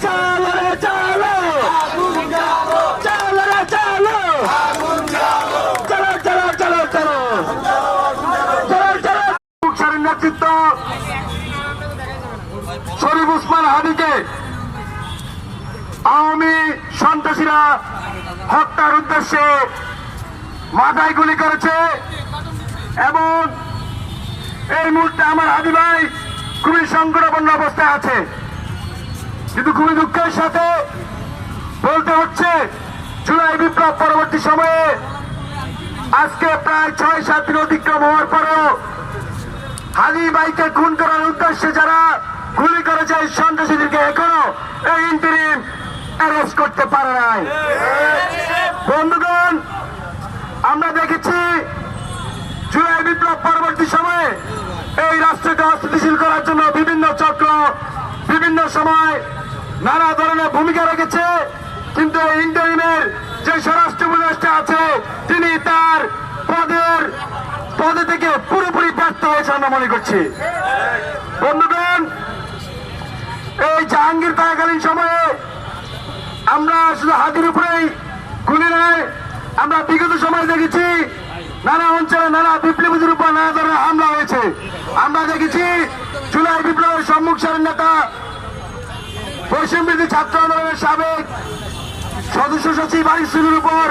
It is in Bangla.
চলো রে চলো, চলো রে চলো, চলো চলো চলো চলো চলো চলো। মুখসারের নেতৃত্ব শরীফ ওসমান হাদিকে আওয়ামী সন্ত্রাসীরা হত্যার উদ্দেশ্যে মাথায় গুলি করেছে এবং এই মুহূর্তে আমার হাদি ভাই খুবই সংকটাপন্ন অবস্থায় আছে। কিন্তু খুবই দুঃখের সাথে বলতে হচ্ছে, জুলাই বিপ্লব পরবর্তী সময়ে আজকে প্রায় ৬-৭ দিন অতিক্রম হওয়ার পরেও হাদি ভাইকে খুন করার উদ্দেশ্যে যারা গুলি করেছে এই সন্ত্রাসীদেরকে এখনো এই ইন্টারিম অ্যারেস্ট করতে পারে নাই। বন্ধুগণ, আমরা দেখেছি জুলাই বিপ্লব পরবর্তী সময়ে এই রাষ্ট্রকে অস্থিতিশীল করার জন্য বিভিন্ন চক্র বিভিন্ন সময় নানা ধরনের ভূমিকা রেখেছে, কিন্তু এই ইন্টারিমের যে স্বরাষ্ট্র উপদেষ্টা আছে তিনি তার পদে থেকে পুরোপুরি ব্যর্থ হয়েছে আমরা মনে করছি। বন্ধুগণ, এই জাহাঙ্গীর থাকাকালীন সময়ে আমরা শুধু হাতির উপরেই গুলি নয়, আমরা বিগত সময় দেখেছি নানা অঞ্চলে নানা বিপ্লবীদের উপর নানা ধরনের হামলা হয়েছে। আমরা দেখেছি জুলাই বিপ্লবের সম্মুখ সারির নেতা বৈষম্যবিরোধী ছাত্র আন্দোলনের সাবেক সদস্য সচিব আরিফুলের উপর